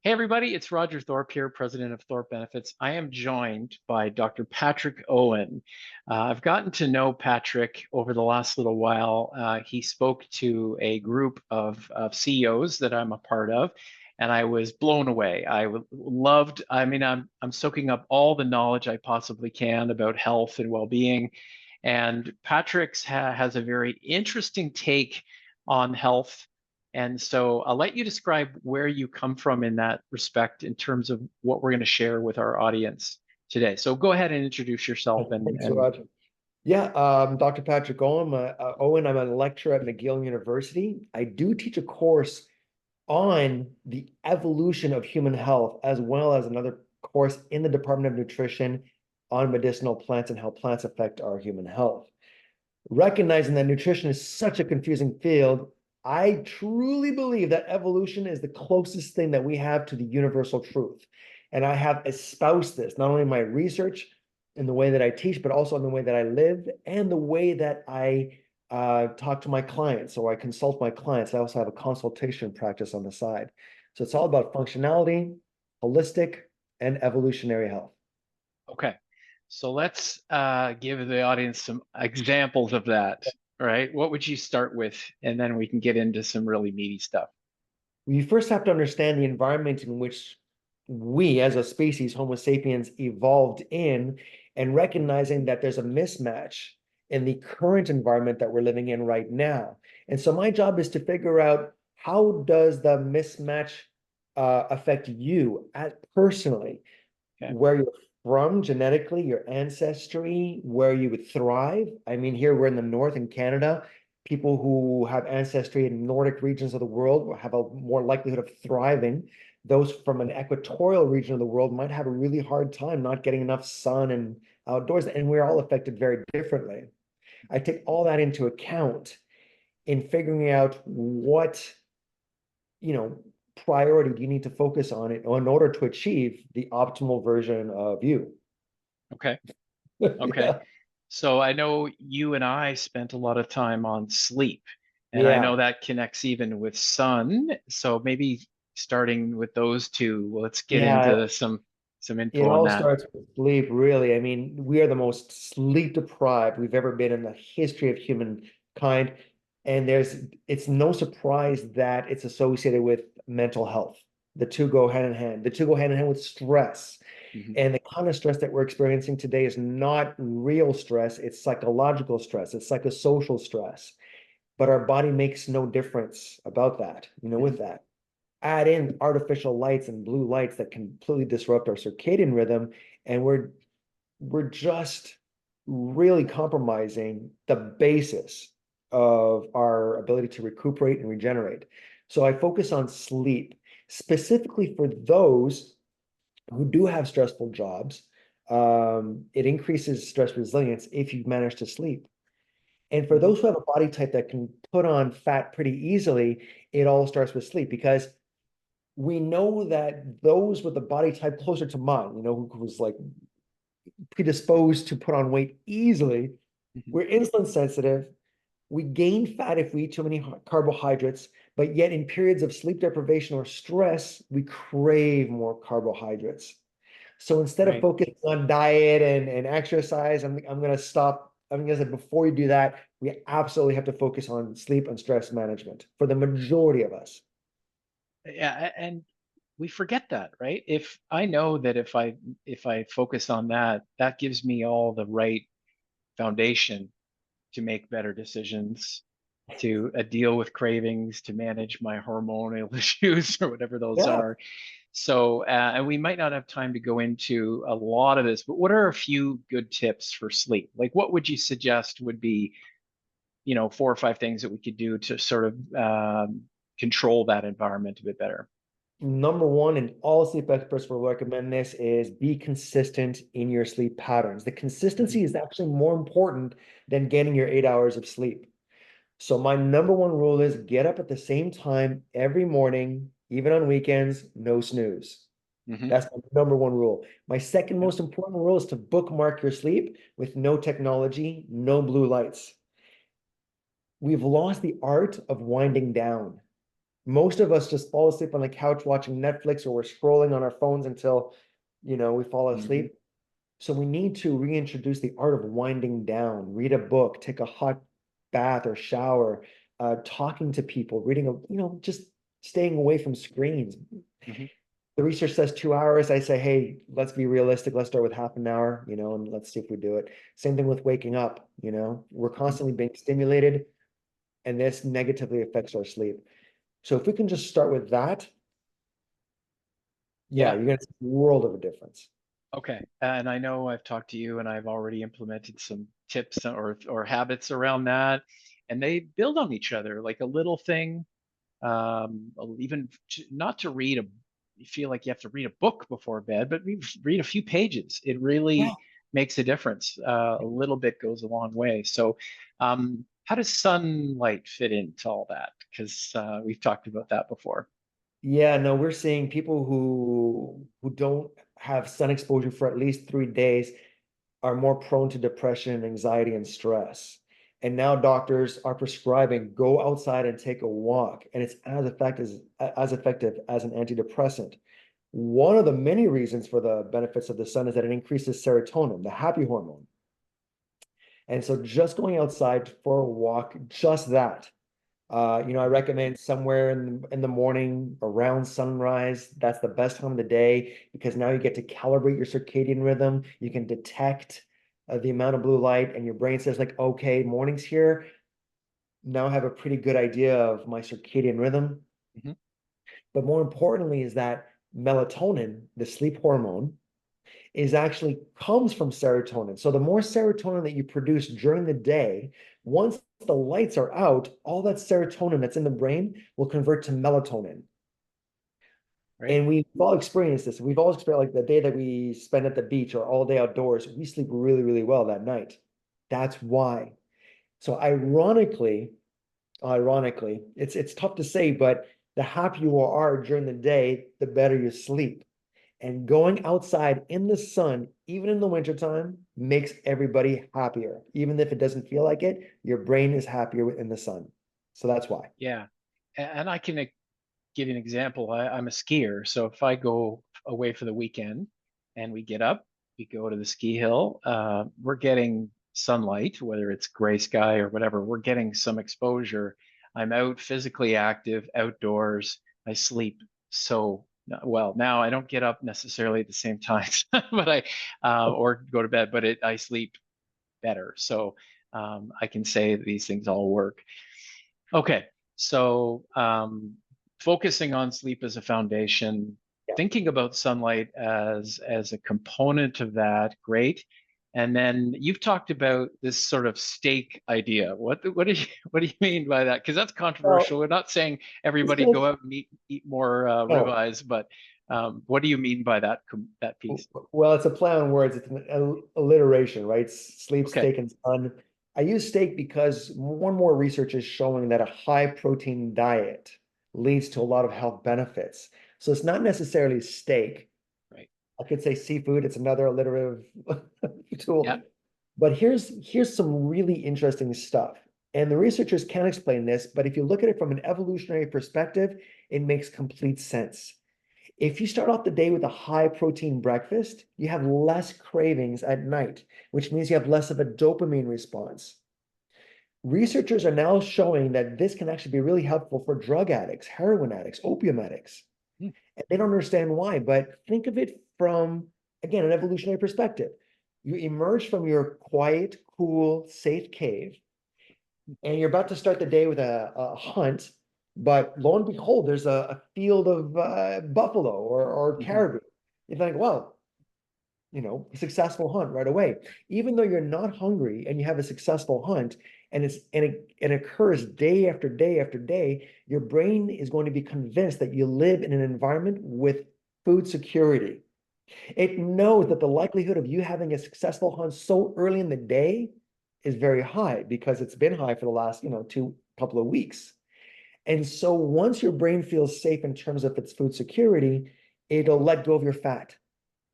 Hey everybody, it's Roger Thorpe here, president of Thorpe Benefits. I am joined by Dr. Patrick Owen. I've gotten to know Patrick over the last little while. He spoke to a group of CEOs that I'm a part of, and I was blown away. Loved, I'm soaking up all the knowledge I possibly can about health and well-being. And has a very interesting take on health, and so I'll let you describe where you come from in that respect in terms of what we're going to share with our audience today. So go ahead and introduce yourself Thanks, and Roger. Yeah, Dr. Patrick Owen. Owen, I'm a lecturer at McGill University. I do teach a course on the evolution of human health, as well as another course in the Department of Nutrition on medicinal plants and how plants affect our human health. Recognizing that nutrition is such a confusing field, I truly believe that evolution is the closest thing that we have to the universal truth. And I have espoused this, not only in my research, in the way that I teach, but also in the way that I live and the way that I talk to my clients. So I consult my clients. I also have a consultation practice on the side. So it's all about functionality, holistic, and evolutionary health. okay. So let's give the audience some examples of that. All right. What would you start with? And then we can get into some really meaty stuff. We first have to understand the environment in which we as a species, Homo sapiens, evolved in, and recognizing that there's a mismatch in the current environment that we're living in right now. And so my job is to figure out, how does the mismatch affect you personally, Okay. where you're from genetically, your ancestry, where you would thrive. I mean, here we're in the north in Canada. People who have ancestry in Nordic regions of the world will have a more likelihood of thriving. Those from an equatorial region of the world might have a really hard time not getting enough sun and outdoors, and we're all affected very differently. I take all that into account in figuring out what, you know, priority do you need to focus on it in order to achieve the optimal version of you. Okay. Okay. Yeah. So I know you and I spent a lot of time on sleep, and I Yeah. know that connects even with sun. So maybe starting with those two, well, let's get Yeah. into some It info on all that. starts with sleep, really. I mean, we are the most sleep deprived we've ever been in the history of humankind. And it's no surprise that it's associated with mental health. The two go hand in hand. The two go hand in hand with stress. Mhm. And the kind of stress that we're experiencing today is not real stress, it's psychological stress, it's psychosocial stress. But our body makes no difference about that, with Mhm. that. Add in artificial lights and blue lights that completely disrupt our circadian rhythm, and we're just really compromising the basis of our ability to recuperate and regenerate. So I focus on sleep, specifically for those who do have stressful jobs. It increases stress resilience if you manage to sleep. And for Mhm. those who have a body type that can put on fat pretty easily, it all starts with sleep, because we know that those with a body type closer to mine, who was like predisposed to put on weight easily, Mhm. we're insulin sensitive. We gain fat if we eat too many carbohydrates, but yet in periods of sleep deprivation or stress, we crave more carbohydrates. So instead of Right. focusing on diet and exercise, I'm going to stop. I'm going to say, before you do that, we absolutely have to focus on sleep and stress management for the majority of us. Yeah, and we forget that, right? If I know that if I focus on that, that gives me all the right foundation to make better decisions, to deal with cravings, to manage my hormonal issues or whatever those Yeah. are. So, and we might not have time to go into a lot of this, but what are a few good tips for sleep? Like, what would you suggest would be, 4 or 5 things that we could do to sort of control that environment a bit better? Number one, and all sleep experts will recommend this, is be consistent in your sleep patterns. The Mhm. consistency is actually more important than getting your 8 hours of sleep. So my number one rule is get up at the same time every morning, even on weekends, no snooze. Mhm. That's my number one rule. My second Yeah. most important rule is to bookmark your sleep with no technology, no blue lights. We've lost the art of winding down. Most of us just fall asleep on the couch watching Netflix, or we're scrolling on our phones until, we fall Mhm. asleep. So we need to reintroduce the art of winding down, read a book, take a hot bath or shower, talking to people, reading just staying away from screens. Mhm. The research says 2 hours. I say, hey, let's be realistic. Let's start with half an hour, and let's see if we do it. Same thing with waking up, we're Mhm. constantly being stimulated, and this negatively affects our sleep. So if we can just start with that, yeah, Yeah. you're gonna see a world of a difference. Okay. And I know I've talked to you and I've already implemented some tips or habits around that. And they build on each other, like a little thing, even not to read you feel like you have to read a book before bed, but read a few pages. It Yeah. really makes a difference. A little bit goes a long way. So, how does sunlight fit into all that? Because we've talked about that before. Yeah, no, we're seeing people who don't have sun exposure for at least 3 days are more prone to depression, anxiety, and stress. And now doctors are prescribing go outside and take a walk, and it's as effective as an antidepressant. One of the many reasons for the benefits of the sun is that it increases serotonin, the happy hormone. And so just going outside for a walk, just that. I Mhm. recommend somewhere in the morning around sunrise. That's the best time of the day because now you get to calibrate your circadian rhythm. You can detect the amount of blue light, and your brain says like, okay, morning's here. Now I have a pretty good idea of my circadian rhythm. Mhm. But more importantly is that melatonin, the sleep hormone, is actually comes from serotonin. So the more serotonin that you produce during the day, once the lights are out, all that serotonin that's in the brain will convert to melatonin. Right. And we've all experienced this. We've all experienced like the day that we spend at the beach or all day outdoors, we sleep really, really well that night. That's why. So ironically, it's tough to say, but the happier you are during the day, the better you sleep. And going outside in the sun, even in the wintertime, makes everybody happier. Even if it doesn't feel like it, your brain is happier in the sun. So that's why. Yeah. And I can give you an example. I'm a skier. So if I go away for the weekend and we get up, we go to the ski hill, we're getting sunlight, whether it's gray sky or whatever, we're getting some exposure. I'm out physically active, outdoors. I sleep so well. Now I don't get up necessarily at the same time, but or go to bed, but I sleep better. So I can say these things all work. Okay, so focusing on sleep as a foundation, Yeah. thinking about sunlight as a component of that, great. And then you've talked about this sort of steak idea. What do you what do you mean by that? Because that's controversial. Well, We're not saying it's everybody go like, out and eat more no. ribeyes, but what do you mean by that piece? Well, it's a play on words. It's an alliteration, right? Sleep, Okay. steak, and sun. I use steak because more and more research is showing that a high protein diet leads to a lot of health benefits. So it's not necessarily steak. Right. I could say seafood. It's another alliterative Yeah. tool. But here's some really interesting stuff. And the researchers can't explain this, but if you look at it from an evolutionary perspective, it makes complete sense. If you start off the day with a high protein breakfast, you have less cravings at night, which means you have less of a dopamine response. Researchers are now showing that this can actually be really helpful for drug addicts, heroin addicts, opium addicts. Hmm. And they don't understand why, but think of it from, again, an evolutionary perspective. You emerge from your quiet, cool, safe cave, and you're about to start the day with a hunt, but lo and behold, there's a field of buffalo or Mhm. caribou. You think, well, a successful hunt right away. Even though you're not hungry and you have a successful hunt, and it occurs day after day after day, your brain is going to be convinced that you live in an environment with food security. It knows that the likelihood of you having a successful hunt so early in the day is very high because it's been high for the last, two couple of weeks. And so once your brain feels safe in terms of its food security, it'll let go of your fat.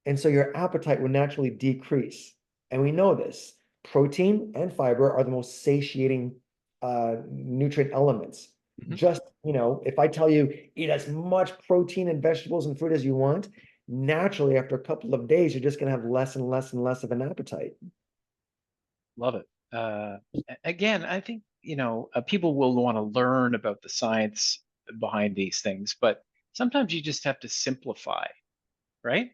And so your appetite will naturally decrease. And we know this. Protein and fiber are the most satiating nutrient elements. Mhm. Just, if I tell you eat as much protein and vegetables and fruit as you want, naturally after a couple of days, you're just going to have less and less and less of an appetite. Love it. Again, I think, people will want to learn about the science behind these things, but sometimes you just have to simplify, right?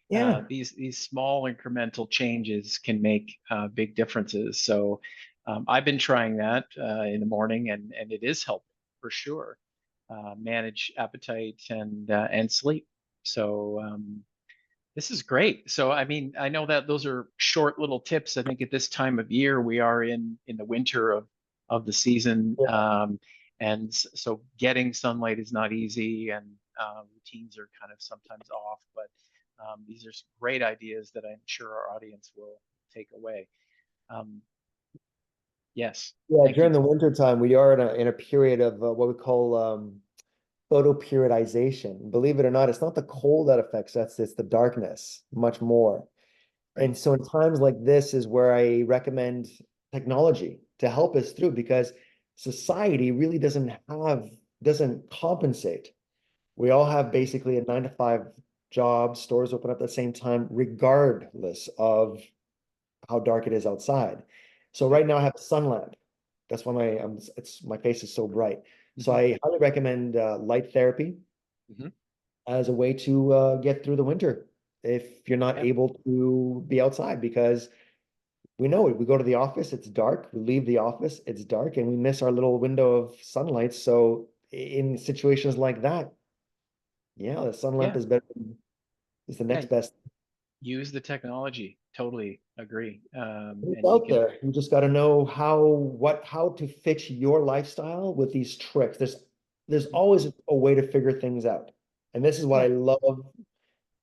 Yeah. These small incremental changes can make big differences. So I've been trying that in the morning, and it is helping for sure. Manage appetite and sleep. So this is great. So I mean, I know that those are short little tips. I think at this time of year we are in the winter of the season, and so getting sunlight is not easy, and routines are kind of sometimes off. But these are some great ideas that I'm sure our audience will take away. Um, yes, Yeah, thank during you. the winter time, we are in a period of what we call photoperiodization. Believe it or not, it's not the cold that affects us, it's the darkness, much more. Right. And so in times like this is where I recommend technology to help us through because society really doesn't compensate. We all have basically a 9 to 5 job, stores open up at the same time, regardless of how dark it is outside. So Yep. right now I have a sun lamp. That's why my face is so bright. So Hmm. I highly recommend light therapy Hmm. as a way to get through the winter if you're not Yep. able to be outside because we know it. We go to the office, it's dark. We leave the office, it's dark, and we miss our little window of sunlight. So in situations like that, yeah, the sun lamp Yeah. is better, is the Yeah. next best. Use the technology. Totally agree. It's And you out can. there. You just got to know how to fit your lifestyle with these tricks. There's Mhm. always a way to figure things out. And this is what I Yeah. love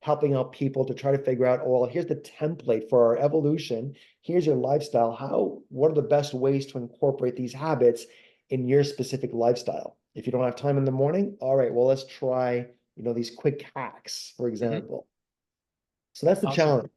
helping out people to try to figure out, oh, well, here's the template for our evolution. Here's your lifestyle. What are the best ways to incorporate these habits in your specific lifestyle? If you don't have time in the morning, all right, well, let's try, these quick hacks, for Hmm. example. So that's the Awesome. challenge.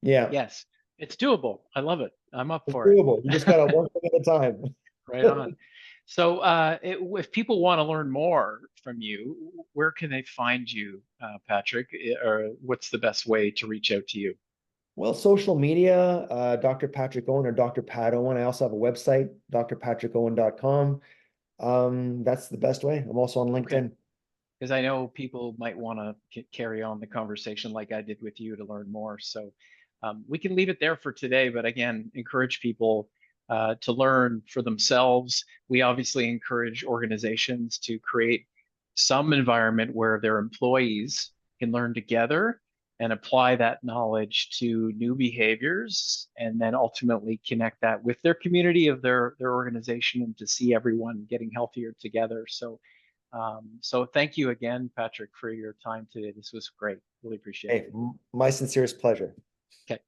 Yeah, Yes, it's doable. I love it. I'm up it's for it. doable. You just got to one thing at a time. Right on. So, if people want to learn more from you, where can they find you, Patrick? Or what's the best way to reach out to you? Well, social media, Dr. Patrick Owen or Dr. Pat Owen. I also have a website, drpatrickowen.com. That's the best way. I'm also on Okay. LinkedIn. Because I know people might want to carry on the conversation like I did with you to learn more. So we can leave it there for today. But again, encourage people to learn for themselves. We obviously encourage organizations to create some environment where their employees can learn together and apply that knowledge to new behaviors, and then ultimately connect that with their community of their organization, and to see everyone getting healthier together. So thank you again, Patrick, for your time today. This was great. Really appreciate it. Hey, my sincerest pleasure. Okay.